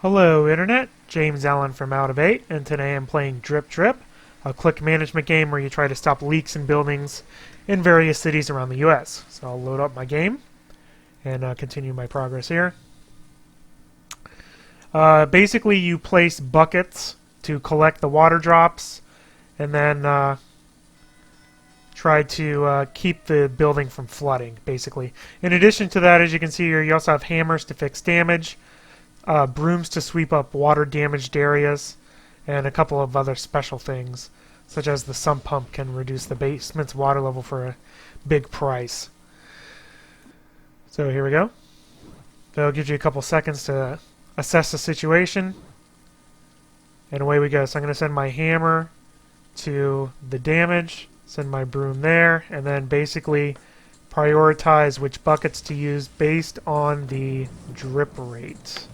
Hello Internet, James Allen from Out of 8, and today I'm playing Drip Drip, a click management game where you try to stop leaks in buildings in various cities around the US. So I'll load up my game and continue my progress here. Basically you place buckets to collect the water drops and then try to keep the building from flooding, basically. In addition to that, as you can see here, you also have hammers to fix damage, brooms to sweep up water-damaged areas, and a couple of other special things, such as the sump pump can reduce the basement's water level for a big price. So here we go. That'll give you a couple seconds to assess the situation, and away we go. So I'm going to send my hammer to the damage, send my broom there, and then basically prioritize which buckets to use based on the drip rate.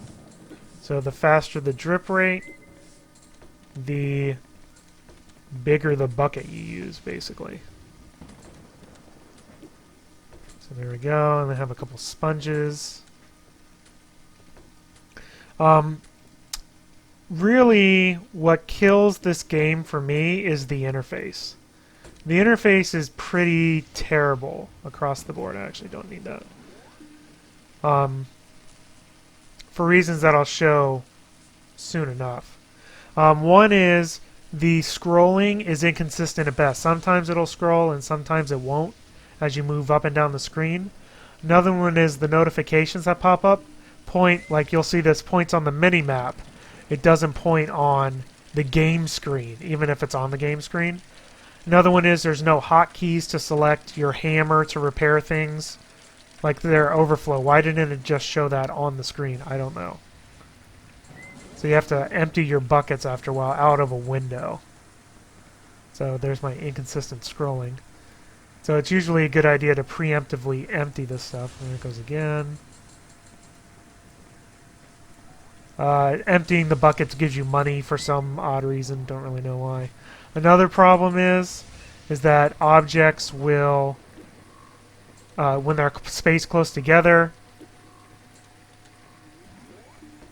So the faster the drip rate, the bigger the bucket you use, basically. So there we go, and I have a couple sponges. Really, what kills this game for me is the interface. The interface is pretty terrible across the board. I actually don't need that. For reasons that I'll show soon enough. One is the scrolling is inconsistent at best. Sometimes it'll scroll and sometimes it won't as you move up and down the screen. Another one is the notifications that pop up point, like you'll see this points on the mini-map. It doesn't point on the game screen, even if it's on the game screen. Another one is there's no hotkeys to select your hammer to repair things, like their overflow. Why didn't it just show that on the screen? I don't know. So you have to empty your buckets after a while out of a window. So there's my inconsistent scrolling. So it's usually a good idea to preemptively empty this stuff. There it goes again. Emptying the buckets gives you money for some odd reason. Don't really know why. Another problem is that objects will, when they're spaced close together,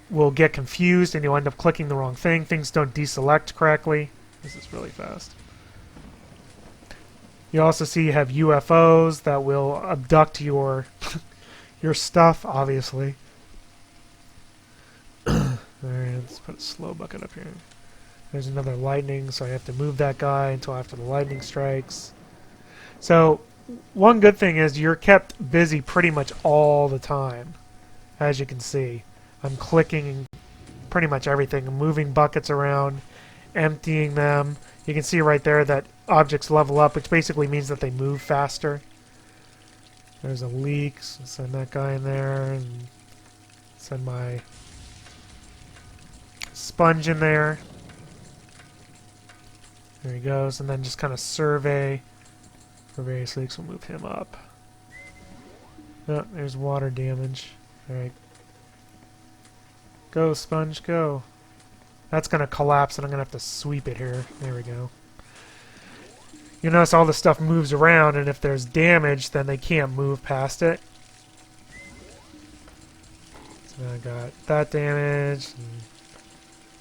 will get confused and you'll end up clicking the wrong thing. Things don't deselect correctly. This is really fast. You also see you have UFOs that will abduct your your stuff, obviously. Alright, let's put a slow bucket up here. There's another lightning, so I have to move that guy until after the lightning strikes. So, one good thing is you're kept busy pretty much all the time, as you can see. I'm clicking pretty much everything. I'm moving buckets around, emptying them. You can see right there that objects level up, which basically means that they move faster. There's a leak, so send that guy in there, and send my sponge in there. There he goes, and then just kind of survey for various leaks. We'll move him up. Oh, there's water damage. Alright. Go, sponge, go. That's going to collapse, and I'm going to have to sweep it here. There we go. You notice all the stuff moves around, and if there's damage, then they can't move past it. So I got that damage. And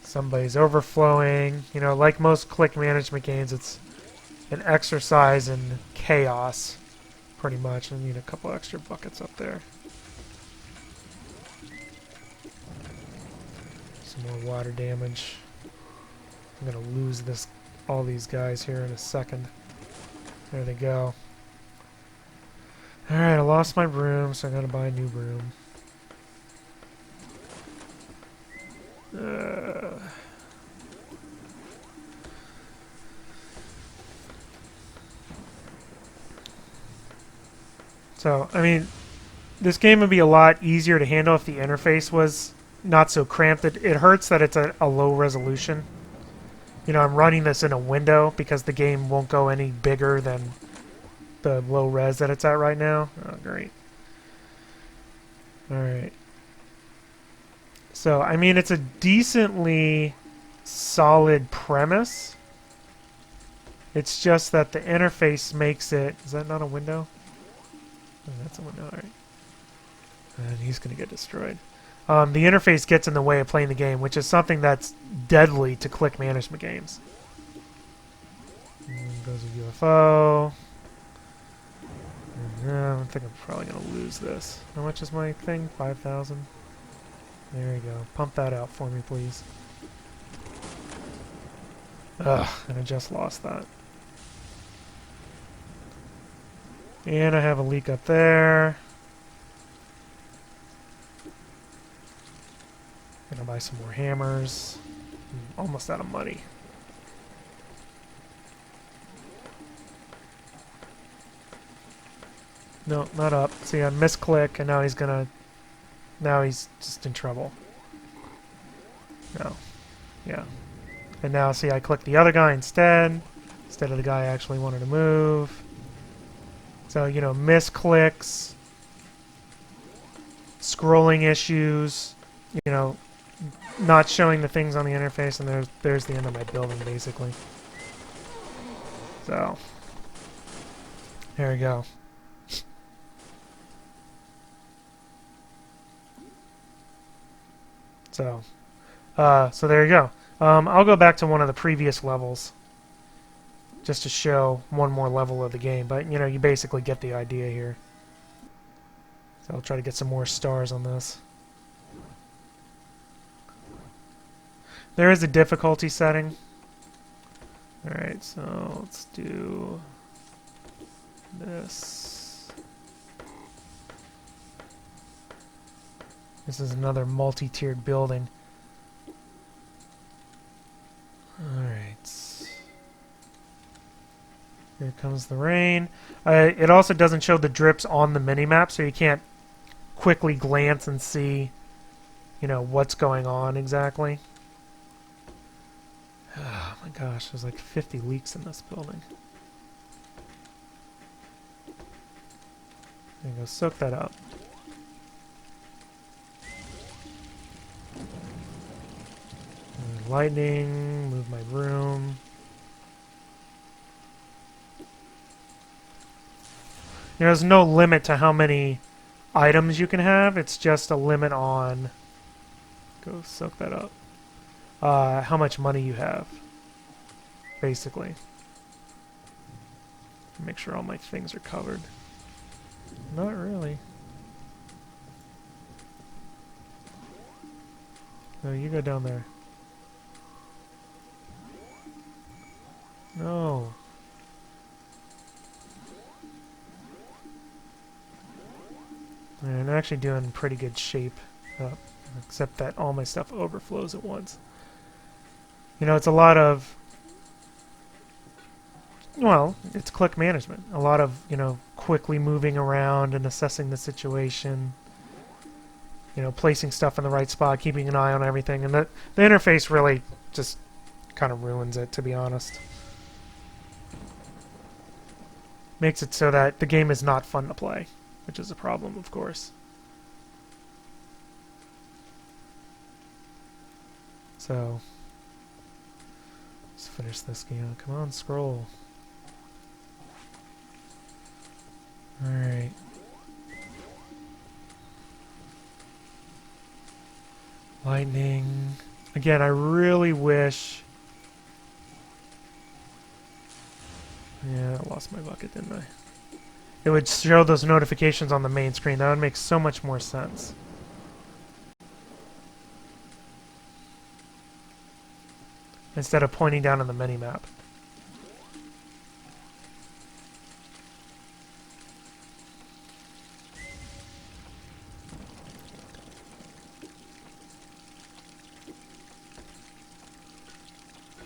somebody's overflowing. You know, like most click management games, it's an exercise in chaos, pretty much. I need a couple extra buckets up there. Some more water damage. I'm gonna lose all these guys here in a second. There they go. Alright, I lost my broom, so I gotta buy a new broom. So, I mean, this game would be a lot easier to handle if the interface was not so cramped. It hurts that it's a low resolution. You know, I'm running this in a window because the game won't go any bigger than the low res that it's at right now. Oh, great. Alright. So, I mean, it's a decently solid premise. It's just that the interface makes it... Is that not a window? Oh, that's a window, alright. And he's going to get destroyed. the interface gets in the way of playing the game, which is something that's deadly to click management games. And goes a UFO. I think I'm probably going to lose this. How much is my thing? 5,000? There you go. Pump that out for me, please. Ugh, and I just lost that. And I have a leak up there. Gonna buy some more hammers. I'm almost out of money. No, not up. See, I misclick, and now he's gonna... Now he's just in trouble. No. Yeah. And now, see, I clicked the other guy instead of the guy I actually wanted to move. So, you know, misclicks, scrolling issues, you know, not showing the things on the interface, and there's the end of my building, basically. So, there we go. So there you go. I'll go back to one of the previous levels just to show one more level of the game, but you know, you basically get the idea here. So I'll try to get some more stars on this. There is a difficulty setting. Alright, so let's do this. This is another multi-tiered building. Alright. Here comes the rain. It also doesn't show the drips on the minimap, so you can't quickly glance and see, you know, what's going on exactly. Oh my gosh, there's like 50 leaks in this building. There you go, soak that up. Lightning, move my room. There's no limit to how many items you can have. It's just a limit on... Go soak that up. How much money you have, basically. Make sure all my things are covered. Not really. No, you go down there. No. I'm actually doing pretty good shape, except that all my stuff overflows at once. You know, it's a lot of, well, it's click management. A lot of, you know, quickly moving around and assessing the situation. You know, placing stuff in the right spot, keeping an eye on everything. And the interface really just kind of ruins it, to be honest. Makes it so that the game is not fun to play, which is a problem, of course. So, let's finish this game. Come on, scroll. Alright. Lightning. Again, I really wish... Yeah, I lost my bucket, didn't I? It would show those notifications on the main screen. That would make so much more sense. Instead of pointing down on the minimap.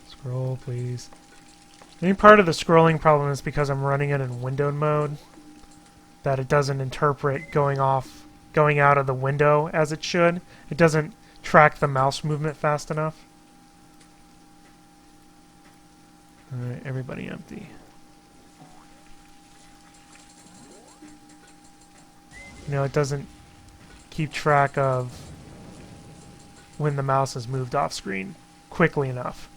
Scroll, please. Any part of the scrolling problem is because I'm running it in windowed mode. That it doesn't interpret going out of the window as it should. It doesn't track the mouse movement fast enough. Alright, everybody empty. You know, it doesn't keep track of when the mouse has moved off screen quickly enough.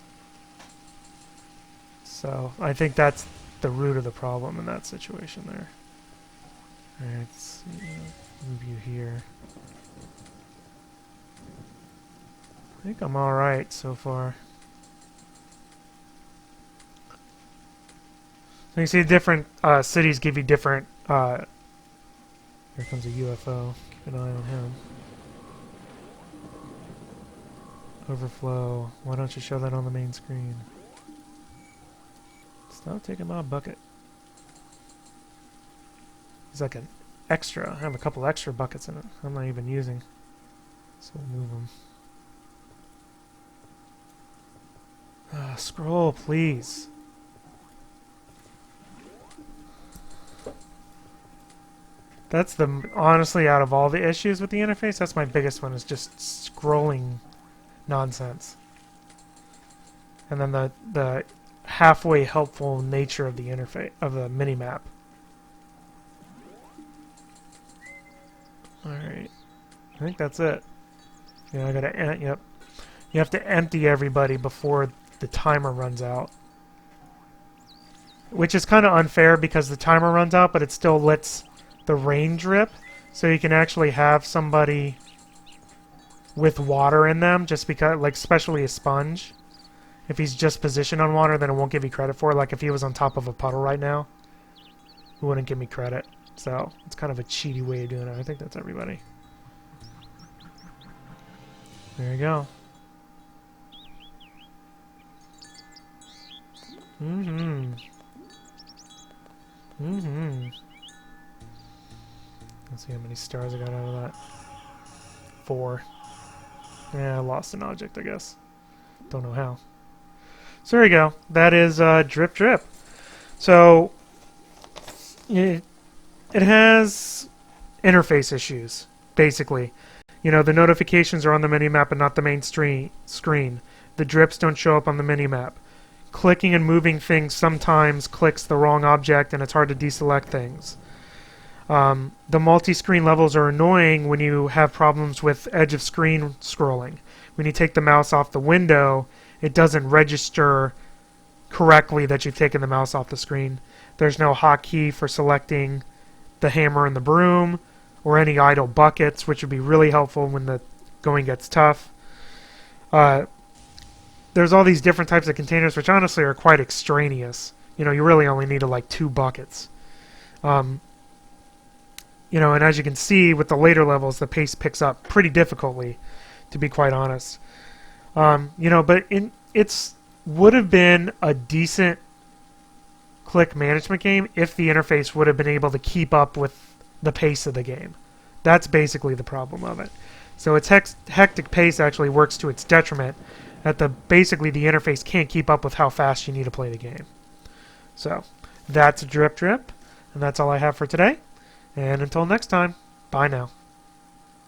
So I think that's the root of the problem in that situation there. Alright, let's see, move you here. I think I'm alright so far. So you see different cities give you different... here comes a UFO. Keep an eye on him. Overflow. Why don't you show that on the main screen? Stop taking my bucket. It's like an extra. I have a couple extra buckets in it. I'm not even using. So we'll move them. Scroll, please. That's honestly, out of all the issues with the interface, that's my biggest one, is just scrolling nonsense. And then the halfway helpful nature of the interface, of the mini-map. Alright. I think that's it. Yeah, I gotta yep. You have to empty everybody before the timer runs out. Which is kind of unfair because the timer runs out, but it still lets the rain drip. So you can actually have somebody with water in them, just because, like, especially a sponge. If he's just positioned on water, then it won't give you credit for it. Like if he was on top of a puddle right now, it wouldn't give me credit. So it's kind of a cheaty way of doing it. I think that's everybody. There you go. Let's see how many stars I got out of that. 4. Yeah, I lost an object, I guess. Don't know how. So there you go. That is Drip Drip. So it has interface issues, basically. You know, the notifications are on the minimap and not the main screen. The drips don't show up on the minimap. Clicking and moving things sometimes clicks the wrong object and it's hard to deselect things. The multi-screen levels are annoying when you have problems with edge of screen scrolling. When you take the mouse off the window, it doesn't register correctly that you've taken the mouse off the screen. There's no hotkey for selecting the hammer and the broom, or any idle buckets, which would be really helpful when the going gets tough. There's all these different types of containers, which honestly are quite extraneous. You know, you really only need like 2 buckets. You know, and as you can see with the later levels, the pace picks up pretty difficultly, to be quite honest. You know, but it's would have been a decent click management game if the interface would have been able to keep up with the pace of the game. That's basically the problem of it. So its hectic pace actually works to its detriment, that basically the interface can't keep up with how fast you need to play the game. So that's Drip Drip, and that's all I have for today. And until next time, bye now.